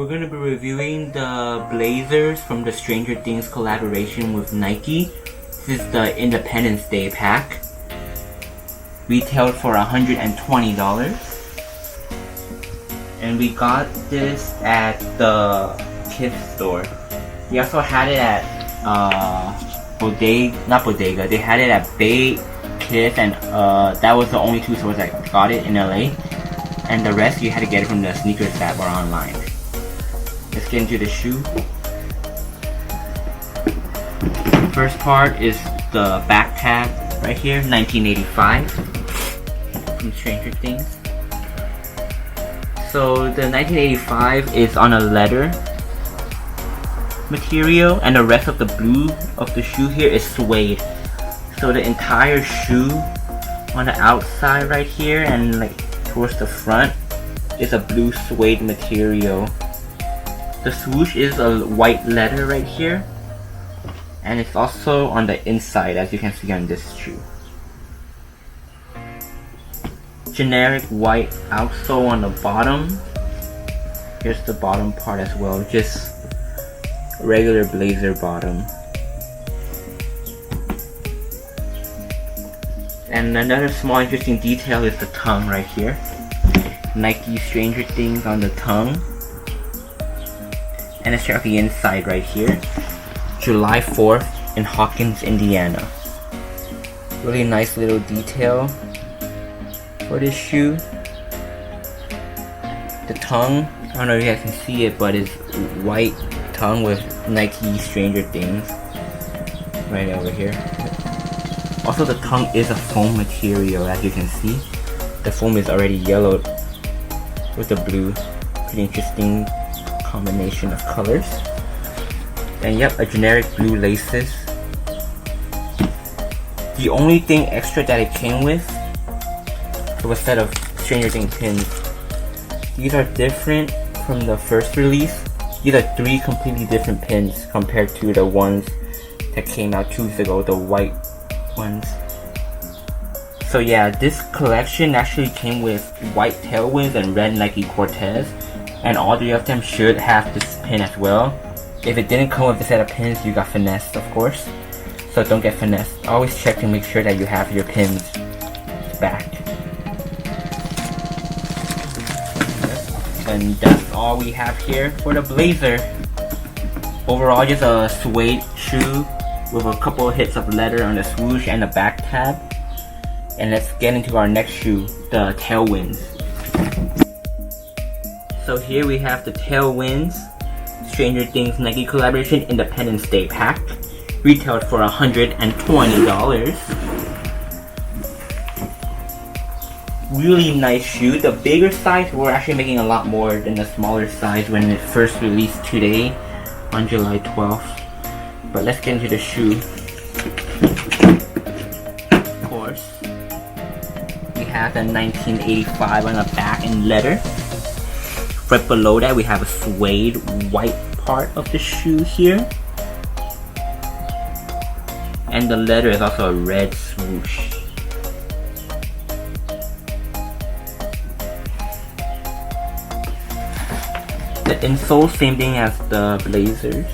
We're going to be reviewing the Blazers from the Stranger Things collaboration with Nike. This is the Independence Day pack. Retailed for $120. And we got this at the Kith store. We also had it at Bodega. They had it at Bay, Kith, and that was the only two stores that got it in LA. And the rest you had to get it from the sneakers that were online. Let's get into the shoe. First part is the back tab right here, 1985 from Stranger Things. So the 1985 is on a leather material, and the rest of the blue of the shoe here is suede. So the entire shoe on the outside right here and like towards the front is a blue suede material. The swoosh is a white leather right here, and it's also on the inside as you can see on this shoe. Generic white outsole on the bottom. Here's the bottom part as well, just regular Blazer bottom. And another small interesting detail is the tongue right here. Nike Stranger Things on the tongue. And let's check out the inside right here. July 4th in Hawkins, Indiana. Really nice little detail for this shoe. The tongue, I don't know if you guys can see it, but it's white tongue with Nike Stranger Things right over here. Also, the tongue is a foam material, as you can see. The foam is already yellowed with the blue. Pretty interesting combination of colors. And yep, a generic blue laces. The only thing extra that it came with was a set of Stranger Things pins. These are different from the first release. These are 3 completely different pins compared to the ones that came out 2 weeks ago, the white ones. So yeah, this collection actually came with white Tailwinds and red Nike Cortez, and all 3 of them should have this pin as well. If it didn't come with a set of pins, you got finessed, of course. So don't get finessed. Always check to make sure that you have your pins back. And that's all we have here for the Blazer. Overall, just a suede shoe with a couple of hits of leather on the swoosh and the back tab. And let's get into our next shoe, the Tailwinds. So here we have the Tailwinds Stranger Things Nike collaboration Independence Day pack. Retailed for $120. Really nice shoe. The bigger size we're actually making a lot more than the smaller size when it first released today on July 12th. But let's get into the shoe. Of course, we have the 1985 on the back in leather. Right below that we have a suede white part of the shoe here. And the leather is also a red swoosh. The insole, same thing as the Blazers.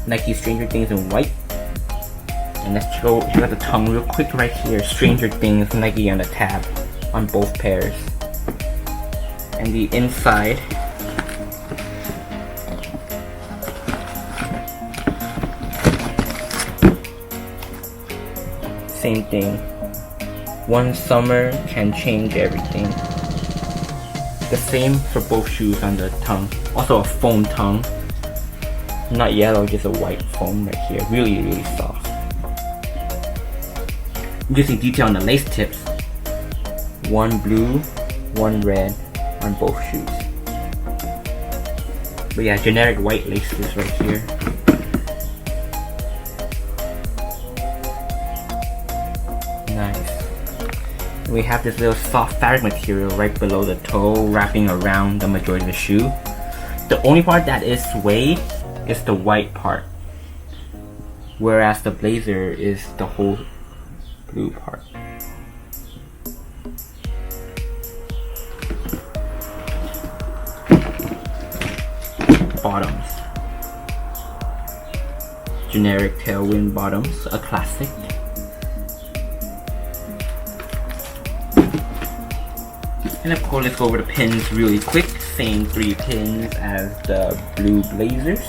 Nike Stranger Things in white. And let's check out the tongue real quick right here. Stranger Things Nike on the tab on both pairs. And the inside, same thing. One summer can change everything. The same for both shoes on the tongue. Also a foam tongue. Not yellow, just a white foam right here. Really, really soft. Interesting detail on the lace tips. One blue, one red on both shoes. But yeah, generic white laces right here. Nice. We have this little soft fabric material right below the toe, wrapping around the majority of the shoe. The only part that is suede is the white part, whereas the Blazer is the whole blue part. bottoms. Generic Tailwind bottoms, a classic. And of course, let's go over the pins really quick. Same 3 pins as the blue Blazers.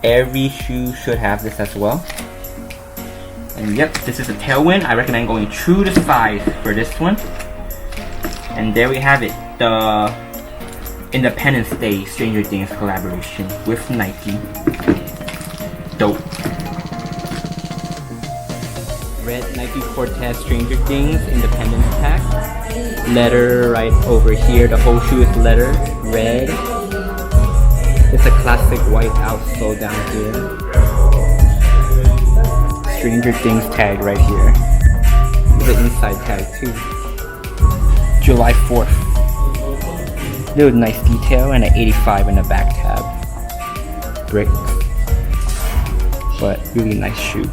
Every shoe should have this as well. And yep, this is a Tailwind. I recommend going true to size for this one. And there we have it, the Independence Day Stranger Things collaboration with Nike. Dope. Red Nike Cortez Stranger Things Independence pack. Letter right over here. The whole shoe is letter red. It's a classic white outsole down here. Stranger Things tag right here. There's an inside tag too. July 4th. Little nice detail and an 85 in the back tab. Brick. But really nice shoe.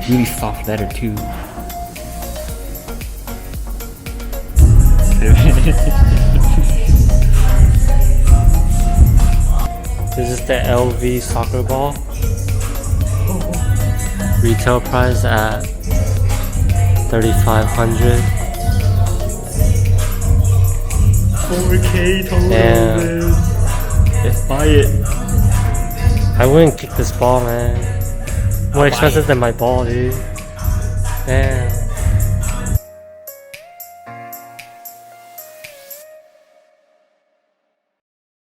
Really soft leather too. This is the LV soccer ball. Retail price at $3,500. 4K total. Damn. Let's buy it. I wouldn't kick this ball, man. More expensive than my ball, dude. Damn.